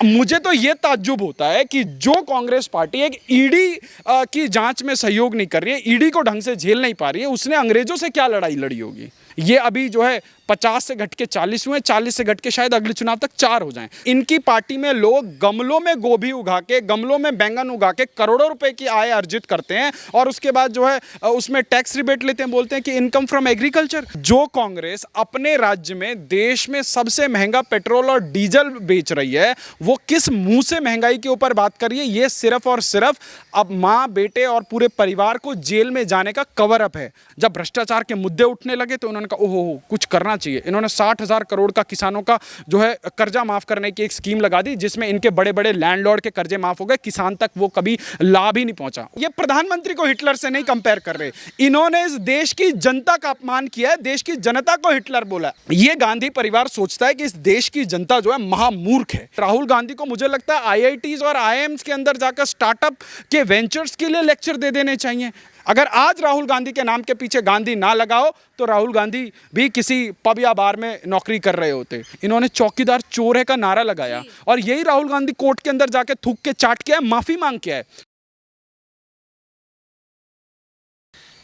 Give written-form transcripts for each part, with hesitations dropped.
मुझे तो ये ताज्जुब होता है कि जो कांग्रेस पार्टी एक ईडी की जांच में सहयोग नहीं कर रही है, ईडी को ढंग से झेल नहीं पा रही है, उसने अंग्रेजों से क्या लड़ाई लड़ी होगी। ये अभी जो है 50 से घट के 40 हुए, 40 से घट के शायद अगले चुनाव तक 4 हो जाएं। इनकी पार्टी में लोग गमलों में गोभी उगा के, गमलों में बैंगन उगा के करोड़ों रुपए की आय अर्जित करते हैं और उसके बाद जो है उसमें टैक्स रिबेट लेते हैं, बोलते हैं कि इनकम फ्रॉम एग्रीकल्चर। जो कांग्रेस अपने राज्य में देश में सबसे महंगा पेट्रोल और डीजल बेच रही है, वो किस मुंह से महंगाई के ऊपर बात कर रही है? ये सिर्फ और सिर्फ अब माँ बेटे और पूरे परिवार को जेल में जाने का कवर अप है। जब भ्रष्टाचार के मुद्दे उठने लगे तो उन्होंने कहा ओहो कुछ करना चाहिए। इन्होंने 60,000 करोड़ का किसानों का जो है कर्जा माफ करने की एक स्कीम लगा दी, जिसमें इनके बड़े बड़े लैंडलॉर्ड के कर्जे माफ हो गए, किसान तक वो कभी लाभ ही नहीं पहुंचा। ये प्रधानमंत्री को हिटलर से नहीं कंपेयर कर रहे, इन्होंने इस देश की जनता का अपमान किया है, देश की जनता को हिटलर बोला। ये गांधी परिवार सोचता है कि इस देश की जनता जो है महामूर्ख है। राहुल गांधी को मुझे लगता है आईआईटीज और आईआईएम्स के अंदर जाकर स्टार्टअप के वेंचर्स के लिए लेक्चर दे देने चाहिए। अगर आज राहुल गांधी के नाम के पीछे गांधी ना लगाओ तो राहुल गांधी भी किसी पब या बार में नौकरी कर रहे होते। इन्होंने चौकीदार चोर है का नारा लगाया और यही राहुल गांधी कोर्ट के अंदर जाके थूक के चाट किया है, माफी मांग किया है।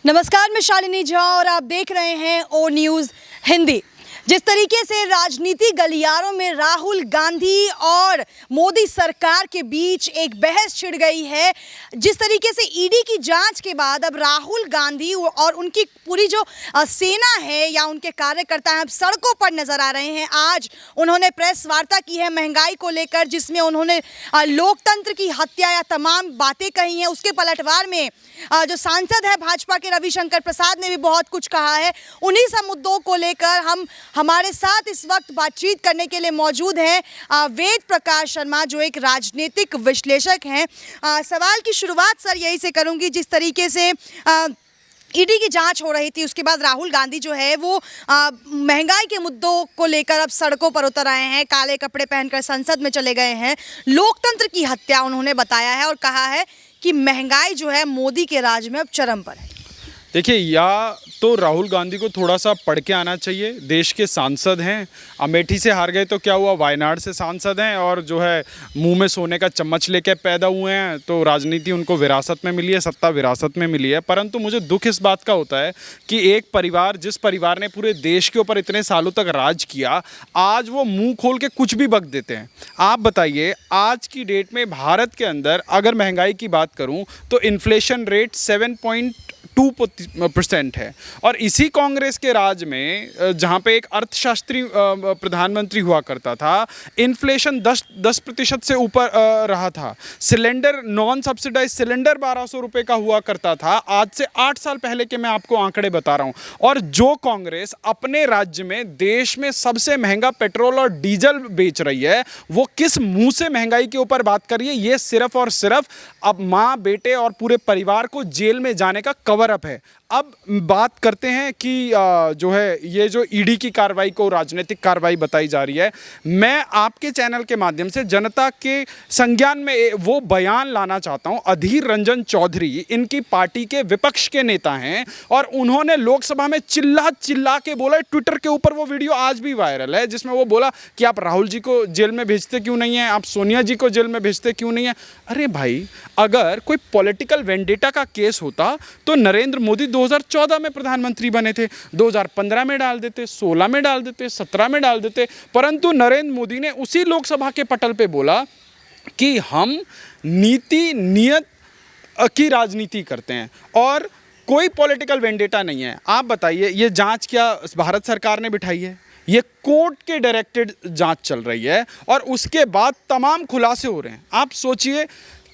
नमस्कार, मैं शालिनी झा और आप देख रहे हैं ओ न्यूज़ हिंदी। जिस तरीके से राजनीति गलियारों में राहुल गांधी और मोदी सरकार के बीच एक बहस छिड़ गई है, जिस तरीके से ईडी की जांच के बाद अब राहुल गांधी और उनकी पूरी जो सेना है या उनके कार्यकर्ता हैं अब सड़कों पर नजर आ रहे हैं। आज उन्होंने प्रेस वार्ता की है महंगाई को लेकर, जिसमें उन्होंने लोकतंत्र की हत्या या तमाम बातें कही हैं। उसके पलटवार में जो सांसद है भाजपा के रविशंकर प्रसाद ने भी बहुत कुछ कहा है। उन्हीं सब मुद्दों को लेकर हमारे साथ इस वक्त बातचीत करने के लिए मौजूद हैं वेद प्रकाश शर्मा, जो एक राजनीतिक विश्लेषक हैं। सवाल की शुरुआत सर यही से करूंगी, जिस तरीके से ईडी की जांच हो रही थी उसके बाद राहुल गांधी जो है वो महंगाई के मुद्दों को लेकर अब सड़कों पर उतर आए हैं, काले कपड़े पहनकर संसद में चले गए हैं। लोकतंत्र की हत्या उन्होंने बताया है और कहा है कि महंगाई जो है मोदी के राज में अब चरम पर है। देखिए, या तो राहुल गांधी को थोड़ा सा पढ़ के आना चाहिए। देश के सांसद हैं, अमेठी से हार गए तो क्या हुआ, वायनाड से सांसद हैं और जो है मुंह में सोने का चम्मच लेके पैदा हुए हैं, तो राजनीति उनको विरासत में मिली है, सत्ता विरासत में मिली है। परंतु मुझे दुख इस बात का होता है कि एक परिवार, जिस परिवार ने पूरे देश के ऊपर इतने सालों तक राज किया, आज वो मुँह खोल के कुछ भी बक देते हैं। आप बताइए, आज की डेट में भारत के अंदर अगर महंगाई की बात करूँ तो इन्फ्लेशन रेट 7.2% है और इसी कांग्रेस के राज में जहां पे एक अर्थशास्त्री प्रधानमंत्री हुआ करता था, इन्फ्लेशन 10% से ऊपर रहा था। सिलेंडर, नॉन सब्सिडाइज सिलेंडर 1200 रुपये का हुआ करता था, आज से 8 साल पहले के मैं आपको आंकड़े बता रहा हूं। और जो कांग्रेस अपने राज्य में देश में सबसे महंगा पेट्रोल और डीजल बेच रही है, वो किस मुंह से महंगाई के ऊपर बात कर रही है? ये सिर्फ और सिर्फ अब माँ बेटे और पूरे परिवार को जेल में जाने का कवर अप है। अब बात करते हैं कि जो है ये जो ईडी की कार्रवाई को राजनीतिक कार्रवाई बताई जा रही है। मैं आपके चैनल के माध्यम से जनता के संज्ञान में वो बयान लाना चाहता हूं। अधीर रंजन चौधरी इनकी पार्टी के विपक्ष के नेता हैं और उन्होंने लोकसभा में चिल्ला चिल्ला के बोला, ट्विटर के ऊपर वो वीडियो आज भी वायरल है, जिसमें वो बोला कि आप राहुल जी को जेल में भेजते क्यों नहीं हैं, आप सोनिया जी को जेल में भेजते क्यों नहीं हैं। अरे भाई, अगर कोई पॉलिटिकल वेंडेटा का केस होता तो नरेंद्र मोदी 2014 में प्रधानमंत्री बने थे, 2015 में डाल देते, 16 में डाल देते, 17 में डाल देते। परंतु नरेंद्र मोदी ने उसी लोकसभा के पटल पे बोला कि हम नीति नियत की राजनीति करते हैं और कोई पॉलिटिकल वेंडेटा नहीं है। आप बताइए, ये जांच क्या भारत सरकार ने बिठाई है? ये कोर्ट के डायरेक्टेड जांच चल रही है और उसके बाद तमाम खुलासे हो रहे हैं। आप सोचिए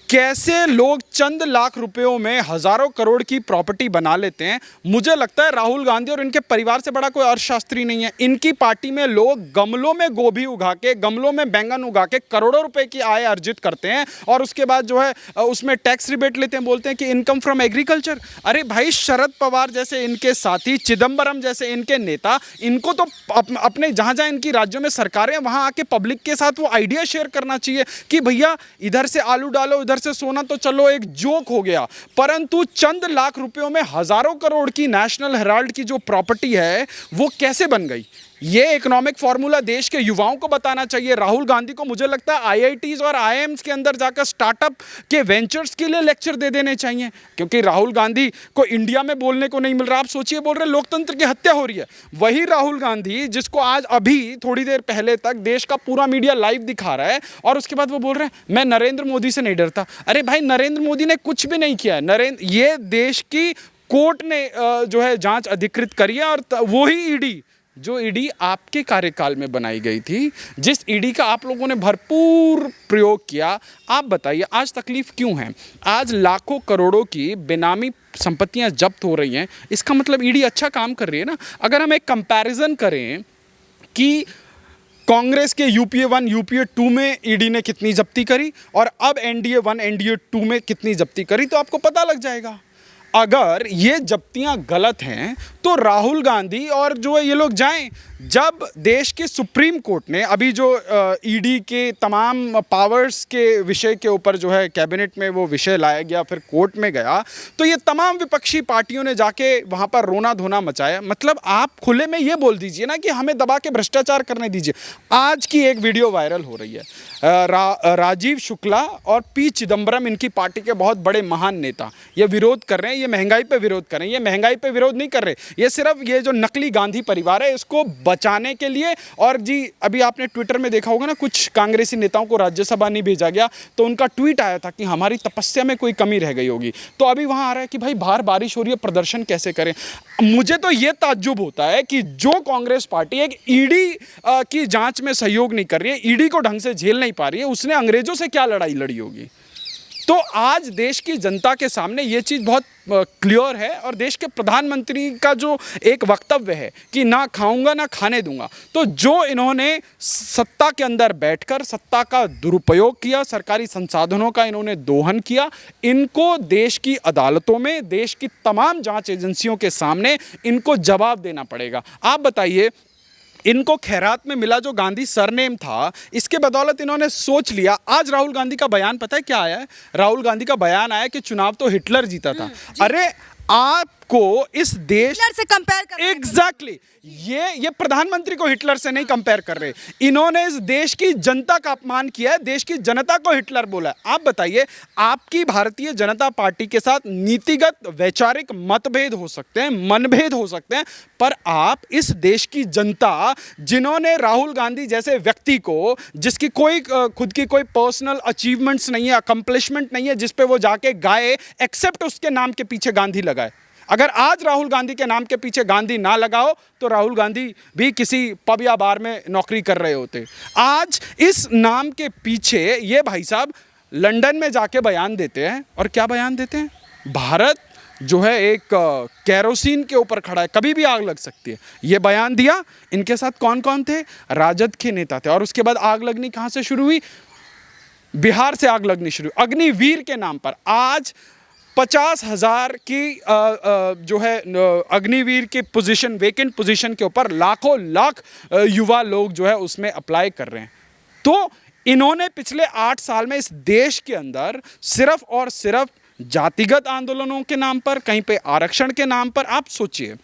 कैसे लोग चंद लाख रुपयों में हजारों करोड़ की प्रॉपर्टी बना लेते हैं। मुझे लगता है राहुल गांधी और इनके परिवार से बड़ा कोई अर्थशास्त्री नहीं है। इनकी पार्टी में लोग गमलों में गोभी उगा के, गमलों में बैंगन उगा के करोड़ों रुपए की आय अर्जित करते हैं और उसके बाद जो है उसमें टैक्स रिबेट लेते हैं, बोलते हैं कि इनकम फ्रॉम एग्रीकल्चर। अरे भाई, शरद पवार जैसे इनके साथी, चिदम्बरम जैसे इनके नेता, इनको तो अपने जहाँ जहाँ इनकी राज्यों में सरकारें वहाँ आके पब्लिक के साथ वो आइडिया शेयर करना चाहिए कि भैया इधर से आलू डालो, इधर से सोना, तो चलो एक जोक हो गया। परंतु चंद लाख रुपयों में हजारों करोड़ की नेशनल हेराल्ड की जो प्रॉपर्टी है वो कैसे बन गई? ये इकोनॉमिक फॉर्मूला देश के युवाओं को बताना चाहिए। राहुल गांधी को मुझे लगता है आईआईटीज और आईआईएम्स के अंदर जाकर स्टार्टअप के वेंचर्स के लिए लेक्चर दे देने चाहिए, क्योंकि राहुल गांधी को इंडिया में बोलने को नहीं मिल रहा। आप सोचिए, बोल रहे लोकतंत्र की हत्या हो रही है। वही राहुल गांधी जिसको आज अभी थोड़ी देर पहले तक देश का पूरा मीडिया लाइव दिखा रहा है, और उसके बाद वो बोल रहे हैं मैं नरेंद्र मोदी से नहीं डरता। अरे भाई, नरेंद्र मोदी ने कुछ भी नहीं किया। ये देश की कोर्ट ने जो है जांच अधिकृत करी है, और वो ही ईडी जो ईडी आपके कार्यकाल में बनाई गई थी, जिस ईडी का आप लोगों ने भरपूर प्रयोग किया, आप बताइए आज तकलीफ क्यों है? आज लाखों करोड़ों की बेनामी संपत्तियां जब्त हो रही हैं। इसका मतलब ईडी अच्छा काम कर रही है ना। अगर हम एक कंपैरिजन करें कि कांग्रेस के यूपीए 1 यूपीए 2 में ईडी ने कितनी जब्ती करी और अब एनडीए 1 एनडीए 2 में कितनी जब्ती करी, तो आपको पता लग जाएगा। अगर ये जब्तियां गलत हैं तो राहुल गांधी और जो है ये लोग जाएं। जब देश के सुप्रीम कोर्ट ने अभी जो ईडी के तमाम पावर्स के विषय के ऊपर जो है कैबिनेट में वो विषय लाया गया, फिर कोर्ट में गया, तो ये तमाम विपक्षी पार्टियों ने जाके वहाँ पर रोना धोना मचाया। मतलब आप खुले में ये बोल दीजिए ना कि हमें दबा के भ्रष्टाचार करने दीजिए। आज की एक वीडियो वायरल हो रही है, राजीव शुक्ला और पी चिदम्बरम, इनकी पार्टी के बहुत बड़े महान नेता, ये विरोध कर रहे हैं, ये महंगाई पे विरोध कर रहे हैं। ये महंगाई पे विरोध नहीं कर रहे, ये सिर्फ ये जो नकली गांधी परिवार है इसको बचाने के लिए। और जी अभी आपने ट्विटर में देखा होगा ना, कुछ कांग्रेसी नेताओं को राज्यसभा नहीं भेजा गया, तो उनका ट्वीट आया था कि हमारी तपस्या में कोई कमी रह गई होगी। तो अभी वहां आ रहा है कि भाई बाहर बारिश हो रही है, प्रदर्शन कैसे करें। मुझे तो ये ताज्जुब होता है कि जो कांग्रेस पार्टी एक ईडी की जांच में सहयोग नहीं कर रही है, ईडी को ढंग से झेल नहीं पा रही है, उसने अंग्रेजों से क्या लड़ाई लड़ी होगी। तो आज देश की जनता के सामने ये चीज़ बहुत क्लियर है, और देश के प्रधानमंत्री का जो एक वक्तव्य है कि ना खाऊंगा ना खाने दूंगा, तो जो इन्होंने सत्ता के अंदर बैठकर सत्ता का दुरुपयोग किया, सरकारी संसाधनों का इन्होंने दोहन किया, इनको देश की अदालतों में, देश की तमाम जांच एजेंसियों के सामने इनको जवाब देना पड़ेगा। आप बताइए, इनको खैरात में मिला जो गांधी सरनेम था, इसके बदौलत इन्होंने सोच लिया। आज राहुल गांधी का बयान पता है क्या आया है? राहुल गांधी का बयान आया कि चुनाव तो हिटलर जीता था। अरे आपको इस देश हिटलर से कंपेयर कर एग्जैक्टली ये प्रधानमंत्री को हिटलर से नहीं कंपेयर कर रहे, इन्होंने इस देश की जनता का अपमान किया है, देश की जनता को हिटलर बोला है। आप बताइए, आपकी भारतीय जनता पार्टी के साथ नीतिगत वैचारिक मतभेद हो सकते हैं, मनभेद हो सकते हैं, पर आप इस देश की जनता, जिन्होंने राहुल गांधी जैसे व्यक्ति को, जिसकी कोई खुद की कोई पर्सनल अचीवमेंट्स नहीं है, अकम्पलिशमेंट नहीं है, जिस पे वो जाके गाए, एक्सेप्ट उसके नाम के पीछे गांधी लगाए। अगर आज राहुल गांधी के नाम के पीछे गांधी ना लगाओ तो राहुल गांधी भी किसी पब या बार में नौकरी कर रहे होते। आज इस नाम के पीछे ये भाई साहब लंदन में जाके बयान देते हैं, और क्या बयान देते हैं? भारत जो है एक केरोसिन के ऊपर खड़ा है, कभी भी आग लग सकती है। ये बयान दिया। इनके साथ कौन कौन थे? राजद के नेता थे। और उसके बाद आग लगनी कहाँ से शुरू हुई? बिहार से आग लगनी शुरू, अग्निवीर के नाम पर। आज 50,000 की जो है अग्निवीर के पोजीशन, वेकेंट पोजीशन के ऊपर लाखों लाख युवा लोग जो है उसमें अप्लाई कर रहे हैं। तो इन्होंने पिछले 8 साल में इस देश के अंदर सिर्फ और सिर्फ जातिगत आंदोलनों के नाम पर, कहीं पे आरक्षण के नाम पर, आप सोचिए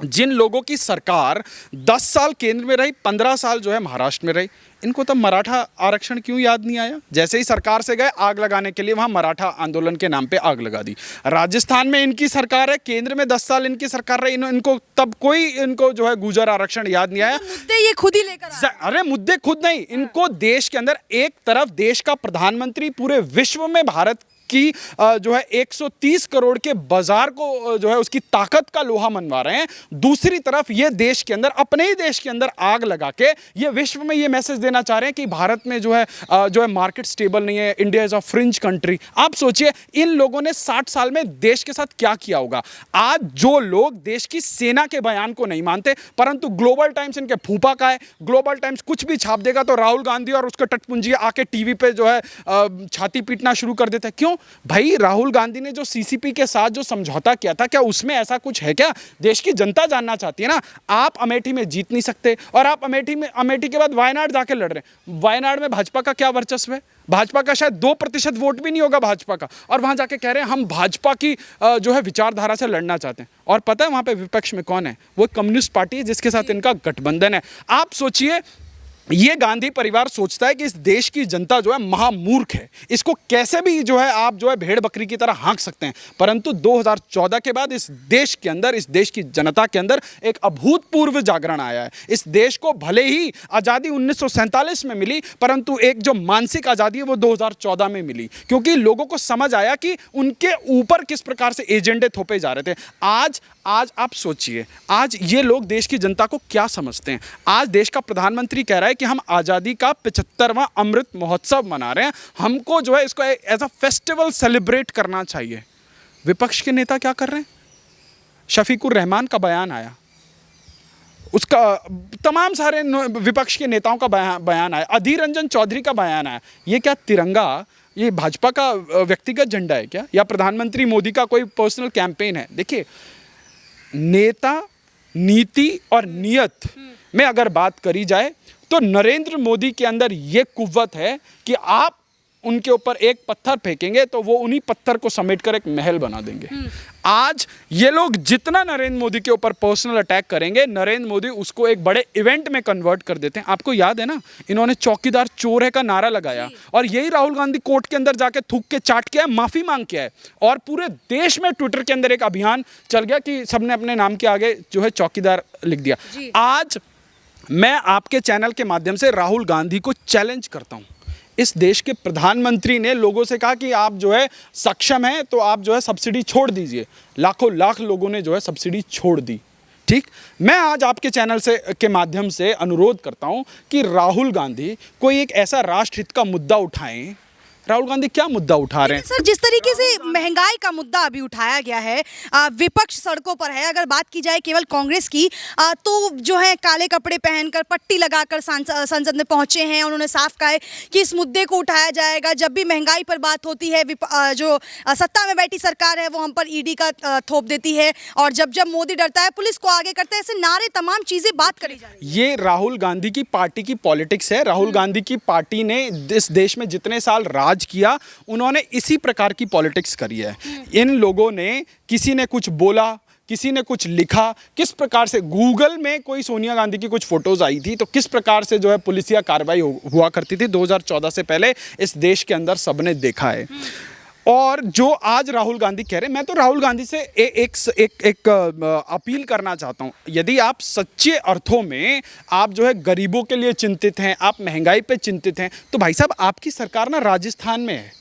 जिन लोगों की सरकार 10 साल केंद्र में रही, 15 साल जो है महाराष्ट्र में रही, इनको तब मराठा आरक्षण क्यों याद नहीं आया? जैसे ही सरकार से गए आग लगाने के लिए, वहां मराठा आंदोलन के नाम पे आग लगा दी। राजस्थान में इनकी सरकार है, केंद्र में 10 साल इनकी सरकार रही, इनको तब कोई इनको जो है गुर्जर आरक्षण याद नहीं आया। मुद्दे ये खुद ही लेकर अरे मुद्दे खुद नहीं, इनको देश के अंदर एक तरफ देश का प्रधानमंत्री पूरे विश्व में भारत की जो है 130 करोड़ के बाजार को जो है उसकी ताकत का लोहा मनवा रहे हैं, दूसरी तरफ ये देश के अंदर, अपने ही देश के अंदर आग लगा के ये विश्व में ये मैसेज देना चाह रहे हैं कि भारत में जो है मार्केट स्टेबल नहीं है, India is a fringe country. आप सोचिए इन लोगों ने 60 साल में देश के साथ क्या किया होगा। आज जो लोग देश की सेना के बयान को नहीं मानते, परंतु ग्लोबल टाइम्स इनके फूफा का है, ग्लोबल टाइम्स कुछ भी छाप देगा तो राहुल गांधी और उसके टटपुंजी आके टीवी पे जो है छाती पीटना शुरू कर देते हैं। क्यों? भाई राहुल गांधी ने जो सीसीपी के साथ जो समझौता किया था, क्या उसमें ऐसा कुछ है क्या? देश की जनता जानना चाहती है ना। आप अमेठी में जीत नहीं सकते और आप अमेठी के बाद वायनाड जाके लड़ रहे हैं। वायनाड में भाजपा का क्या वर्चस्व है? भाजपा का शायद 2% वोट भी नहीं होगा भाजपा का, और वहां जाके कह रहे हैं हम भाजपा की जो है विचारधारा से लड़ना चाहते हैं। और पता है वहां पे विपक्ष में कौन है? वो कम्युनिस्ट पार्टी है जिसके साथ इनका गठबंधन है। आप सोचिए, ये गांधी परिवार सोचता है कि इस देश की जनता जो है महामूर्ख है, इसको कैसे भी जो है आप जो है भेड़ बकरी की तरह हाँक सकते हैं। परंतु 2014 के बाद इस देश के अंदर, इस देश की जनता के अंदर एक अभूतपूर्व जागरण आया है। इस देश को भले ही आज़ादी 1947 में मिली, परंतु एक जो मानसिक आज़ादी है वो 2014 में मिली, क्योंकि लोगों को समझ आया कि उनके ऊपर किस प्रकार से एजेंडे थोपे जा रहे थे। आज आप सोचिए, आज ये लोग देश की जनता को क्या समझते हैं? आज देश का प्रधानमंत्री कह रहा है कि हम आज़ादी का 75वां अमृत महोत्सव मना रहे हैं, हमको जो है इसको एज अ फेस्टिवल सेलिब्रेट करना चाहिए। विपक्ष के नेता क्या कर रहे हैं? शफीकुर रहमान का बयान आया, उसका तमाम सारे विपक्ष के नेताओं का बयान आया, अधीर रंजन चौधरी का बयान आया। ये क्या तिरंगा, ये भाजपा का व्यक्तिगत झंडा है क्या, या प्रधानमंत्री मोदी का कोई पर्सनल कैंपेन है? देखिए, नेता, नीति और नियत में अगर बात करी जाए तो नरेंद्र मोदी के अंदर ये कुव्वत है कि आप उनके ऊपर एक पत्थर फेंकेंगे तो वो उन्हीं पत्थर को समेटकर एक महल बना देंगे। आज ये लोग जितना नरेंद्र मोदी के ऊपर पर्सनल अटैक करेंगे, नरेंद्र मोदी उसको एक बड़े इवेंट में कन्वर्ट कर देते हैं। आपको याद है ना, इन्होंने चौकीदार चोर है का नारा लगाया और यही राहुल गांधी कोर्ट के अंदर जाके थूक के चाट के माफी मांग के आए, और पूरे देश में ट्विटर के अंदर एक अभियान चल गया कि सबने अपने नाम के आगे जो है चौकीदार लिख दिया। आज मैं आपके चैनल के माध्यम से राहुल गांधी को चैलेंज करता हूं। इस देश के प्रधानमंत्री ने लोगों से कहा कि आप जो है सक्षम हैं तो आप जो है सब्सिडी छोड़ दीजिए। लाखों लाख लोगों ने जो है सब्सिडी छोड़ दी। ठीक, मैं आज आपके चैनल से के माध्यम से अनुरोध करता हूं कि राहुल गांधी कोई एक ऐसा राष्ट्रहित का मुद्दा उठाएं। राहुल गांधी क्या मुद्दा उठा रहे हैं? सर, जिस तरीके से महंगाई का मुद्दा अभी उठाया गया है, विपक्ष सड़कों पर है। अगर बात की जाए केवल कांग्रेस की, तो जो है काले कपड़े पहनकर, पट्टी लगाकर संसद में पहुंचे हैं। उन्होंने साफ कहा है कि इस मुद्दे को उठाया जाएगा। जब भी महंगाई पर बात होती है, जो सत्ता में बैठी सरकार है वो हम पर ईडी का थोप देती है, और जब जब मोदी डरता है पुलिस को आगे करता है। ऐसे नारे, तमाम चीजें बात करी जा रही है। ये राहुल गांधी की पार्टी की पॉलिटिक्स है। राहुल गांधी की पार्टी ने इस देश में जितने साल राज किया, उन्होंने इसी प्रकार की पॉलिटिक्स करी है। इन लोगों ने, किसी ने कुछ बोला, किसी ने कुछ लिखा, किस प्रकार से गूगल में कोई सोनिया गांधी की कुछ फोटोज आई थी तो किस प्रकार से जो है पुलिसिया कार्रवाई हुआ करती थी 2014 से पहले, इस देश के अंदर सबने देखा है। और जो आज राहुल गांधी कह रहे हैं, मैं तो राहुल गांधी से एक अपील करना चाहता हूं। यदि आप सच्चे अर्थों में आप जो है गरीबों के लिए चिंतित हैं, आप महंगाई पे चिंतित हैं, तो भाई साहब आपकी सरकार ना राजस्थान में है,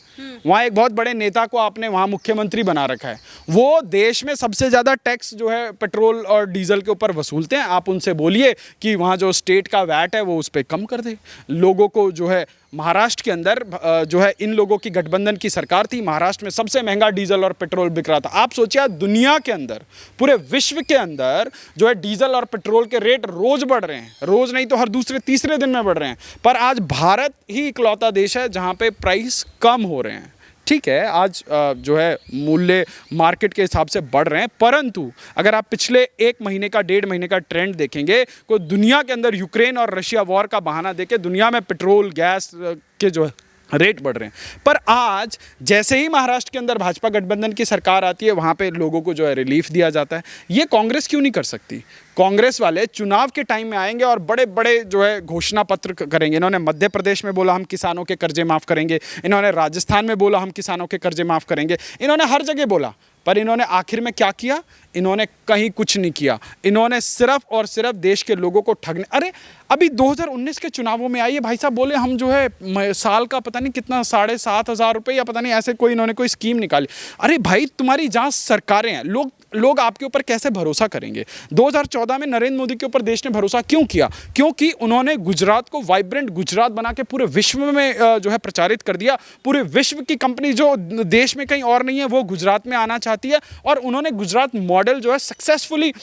वहाँ एक बहुत बड़े नेता को आपने वहाँ मुख्यमंत्री बना रखा है। वो देश में सबसे ज़्यादा टैक्स जो है पेट्रोल और डीजल के ऊपर वसूलते हैं। आप उनसे बोलिए कि वहाँ जो स्टेट का वैट है वो उस पर कम कर दे। लोगों को जो है महाराष्ट्र के अंदर जो है इन लोगों की गठबंधन की सरकार थी, महाराष्ट्र में सबसे महंगा डीजल और पेट्रोल बिक रहा था। आप सोचिए, दुनिया के अंदर, पूरे विश्व के अंदर जो है डीजल और पेट्रोल के रेट रोज बढ़ रहे हैं, रोज नहीं तो हर दूसरे तीसरे दिन में बढ़ रहे हैं। पर आज भारत ही इकलौता देश है जहाँ पे प्राइस कम हो रहे हैं। ठीक है, आज जो है मूल्य मार्केट के हिसाब से बढ़ रहे हैं, परंतु अगर आप पिछले 1 महीने का, 1.5 महीने का ट्रेंड देखेंगे, तो दुनिया के अंदर यूक्रेन और रशिया वॉर का बहाना देके दुनिया में पेट्रोल, गैस के जो रेट बढ़ रहे हैं। पर आज जैसे ही महाराष्ट्र के अंदर भाजपा गठबंधन की सरकार आती है, वहाँ पे लोगों को जो है रिलीफ दिया जाता है। ये कांग्रेस क्यों नहीं कर सकती? कांग्रेस वाले चुनाव के टाइम में आएंगे और बड़े बड़े जो है घोषणा पत्र करेंगे। इन्होंने मध्य प्रदेश में बोला हम किसानों के कर्जे माफ़ करेंगे, इन्होंने राजस्थान में बोला हम किसानों के कर्जे माफ़ करेंगे, इन्होंने हर जगह बोला, पर इन्होंने आखिर में क्या किया? इन्होंने कहीं कुछ नहीं किया। इन्होंने सिर्फ और सिर्फ देश के लोगों को ठगने। अरे अभी 2019 के चुनावों में आइए भाई साहब, बोले हम जो है साल का पता नहीं कितना 7,500 रुपये या पता नहीं ऐसे कोई इन्होंने कोई स्कीम निकाली। अरे भाई, तुम्हारी जहाँ सरकारें हैं, लोग आपके ऊपर कैसे भरोसा करेंगे? 2014 में नरेंद्र मोदी के ऊपर देश ने भरोसा क्यों किया? क्योंकि उन्होंने गुजरात को वाइब्रेंट गुजरात बना के पूरे विश्व में जो है प्रचारित कर दिया। पूरे विश्व की कंपनी जो देश में कहीं और नहीं है वो गुजरात में आना चाहती है, और उन्होंने गुजरात मॉडल जो है सक्सेसफुली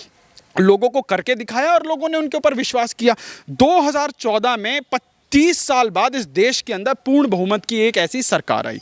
लोगों को करके दिखाया और लोगों ने उनके ऊपर विश्वास किया। 2014 में 25 साल बाद इस देश के अंदर पूर्ण बहुमत की एक ऐसी सरकार आई,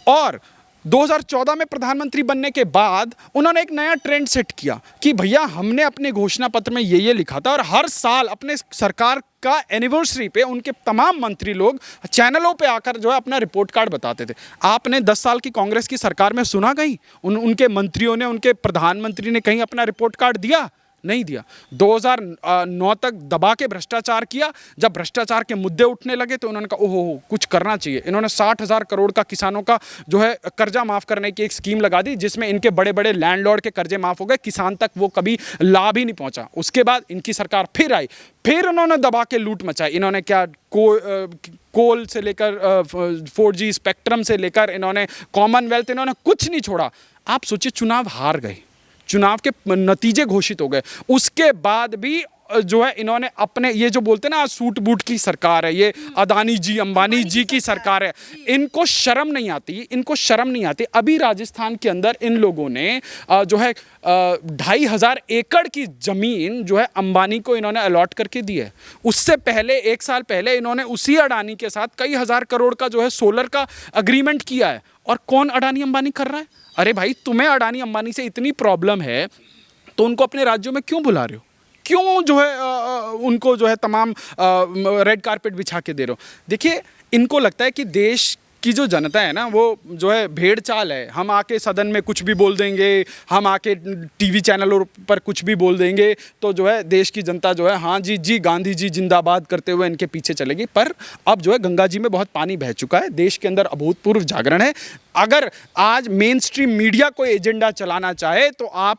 और 2014 में प्रधानमंत्री बनने के बाद उन्होंने एक नया ट्रेंड सेट किया कि भैया हमने अपने घोषणा पत्र में ये लिखा था, और हर साल अपने सरकार का एनिवर्सरी पे उनके तमाम मंत्री लोग चैनलों पे आकर जो है अपना रिपोर्ट कार्ड बताते थे। आपने 10 साल की कांग्रेस की सरकार में सुना कहीं उनके मंत्रियों ने, उनके प्रधानमंत्री ने कहीं अपना रिपोर्ट कार्ड दिया? नहीं दिया। 2009 तक दबा के भ्रष्टाचार किया। जब भ्रष्टाचार के मुद्दे उठने लगे तो उन्होंने कहा ओहो कुछ करना चाहिए। इन्होंने 60,000 करोड़ का किसानों का जो है कर्जा माफ करने की एक स्कीम लगा दी, जिसमें इनके बड़े बड़े लैंडलॉर्ड के कर्जे माफ हो गए, किसान तक वो कभी लाभ ही नहीं पहुंचा। उसके बाद इनकी सरकार फिर आई, फिर उन्होंने दबा के लूट मचाई। इन्होंने क्या कोल से लेकर 4G स्पेक्ट्रम से लेकर इन्होंने कॉमनवेल्थ, इन्होंने कुछ नहीं छोड़ा। आप सोचिए, चुनाव हार गए, चुनाव के नतीजे घोषित हो गए, उसके बाद भी जो है इन्होंने अपने ये जो बोलते हैं ना सूट बूट की सरकार है, ये अदानी जी अंबानी जी की सरकार है, इनको शर्म नहीं आती, इनको शर्म नहीं आती। अभी राजस्थान के अंदर इन लोगों ने जो है 2,500 एकड़ की जमीन जो है अंबानी को इन्होंने अलॉट करके दी है। उससे पहले 1 साल पहले इन्होंने उसी अडानी के साथ कई हजार करोड़ का जो है सोलर का अग्रीमेंट किया है। और कौन अडानी अंबानी कर रहा है? अरे भाई, तुम्हें अडानी अंबानी से इतनी प्रॉब्लम है तो उनको अपने राज्यों में क्यों बुला रहे हो? क्यों जो है उनको जो है तमाम रेड कारपेट बिछा के दे रहे हो? देखिए, इनको लगता है कि देश की जो जनता है ना, वो जो है भेड़ चाल है। हम आके सदन में कुछ भी बोल देंगे, हम आके टीवी चैनलों पर कुछ भी बोल देंगे तो जो है देश की जनता जो है हाँ जी जी गांधी जी जिंदाबाद करते हुए इनके पीछे चलेगी। पर अब जो है गंगा जी में बहुत पानी बह चुका है, देश के अंदर अभूतपूर्व जागरण है। अगर आज मेन स्ट्रीम मीडिया कोई एजेंडा चलाना चाहे तो आप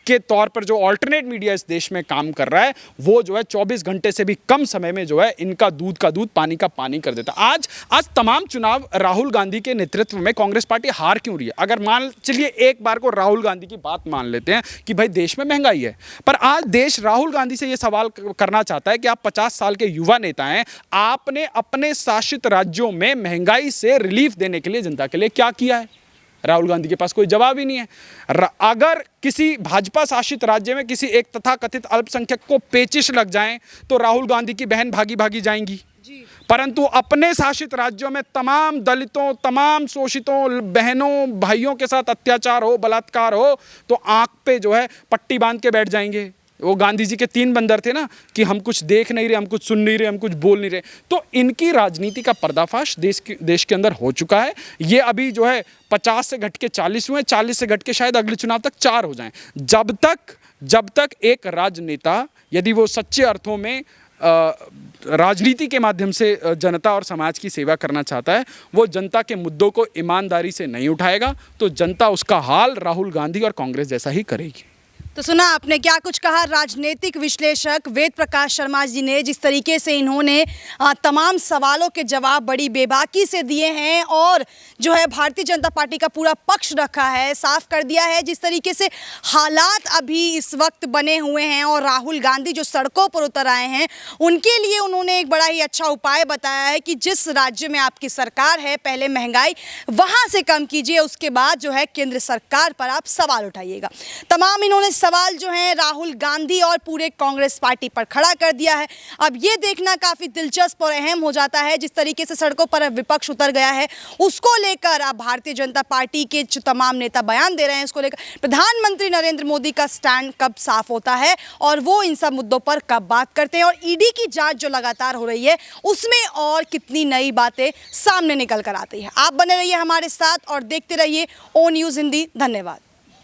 के तौर पर जो ऑल्टरनेट मीडिया इस देश में काम कर रहा है, वो जो है 24 घंटे से भी कम समय में जो है इनका दूध का दूध पानी का पानी कर देता। आज तमाम चुनाव राहुल गांधी के नेतृत्व में कांग्रेस पार्टी हार क्यों रही है? अगर मान चलिए एक बार को राहुल गांधी की बात मान लेते हैं कि भाई देश में महंगाई है, पर आज देश राहुल गांधी से यह सवाल करना चाहता है कि आप 50 साल के युवा नेता हैं, आपने अपने शासित राज्यों में महंगाई से रिलीफ देने के लिए जनता के लिए क्या किया है? राहुल गांधी के पास कोई जवाब ही नहीं है। अगर किसी भाजपा शासित राज्य में किसी एक तथाकथित अल्पसंख्यक को पेचिश लग जाए तो राहुल गांधी की बहन भागी भागी जाएंगी, परंतु अपने शासित राज्यों में तमाम दलितों, तमाम शोषितों बहनों भाइयों के साथ अत्याचार हो, बलात्कार हो तो आंख पे जो है पट्टी बांध के बैठ जाएंगे। वो गांधी जी के 3 बंदर थे ना कि हम कुछ देख नहीं रहे, हम कुछ सुन नहीं रहे, हम कुछ बोल नहीं रहे। तो इनकी राजनीति का पर्दाफाश देश के अंदर हो चुका है। ये अभी जो है 50 से घट के 40 हुए, 40 से घट के शायद अगले चुनाव तक 4 हो जाएं। जब तक एक राजनेता यदि वो सच्चे अर्थों में राजनीति के माध्यम से जनता और समाज की सेवा करना चाहता है, वो जनता के मुद्दों को ईमानदारी से नहीं उठाएगा तो जनता उसका हाल राहुल गांधी और कांग्रेस जैसा ही करेगी। तो सुना आपने क्या कुछ कहा राजनीतिक विश्लेषक वेद प्रकाश शर्मा जी ने, जिस तरीके से इन्होंने तमाम सवालों के जवाब बड़ी बेबाकी से दिए हैं और जो है भारतीय जनता पार्टी का पूरा पक्ष रखा है, साफ कर दिया है जिस तरीके से हालात अभी इस वक्त बने हुए हैं। और राहुल गांधी जो सड़कों पर उतर आए हैं, उनके लिए उन्होंने एक बड़ा ही अच्छा उपाय बताया है कि जिस राज्य में आपकी सरकार है, पहले महंगाई वहाँ से कम कीजिए, उसके बाद जो है केंद्र सरकार पर आप सवाल उठाइएगा। तमाम इन्होंने सवाल जो है राहुल गांधी और पूरे कांग्रेस पार्टी पर खड़ा कर दिया है। अब ये देखना काफी दिलचस्प और अहम हो जाता है जिस तरीके से सड़कों पर विपक्ष उतर गया है, उसको लेकर अब भारतीय जनता पार्टी के जो तमाम नेता बयान दे रहे हैं, उसको लेकर प्रधानमंत्री नरेंद्र मोदी का स्टैंड कब साफ होता है और वो इन सब मुद्दों पर कब बात करते हैं, और ईडी की जांच जो लगातार हो रही है उसमें और कितनी नई बातें सामने निकल कर आती है। आप बने रहिए हमारे साथ और देखते रहिए ओ न्यूज़ हिंदी। धन्यवाद।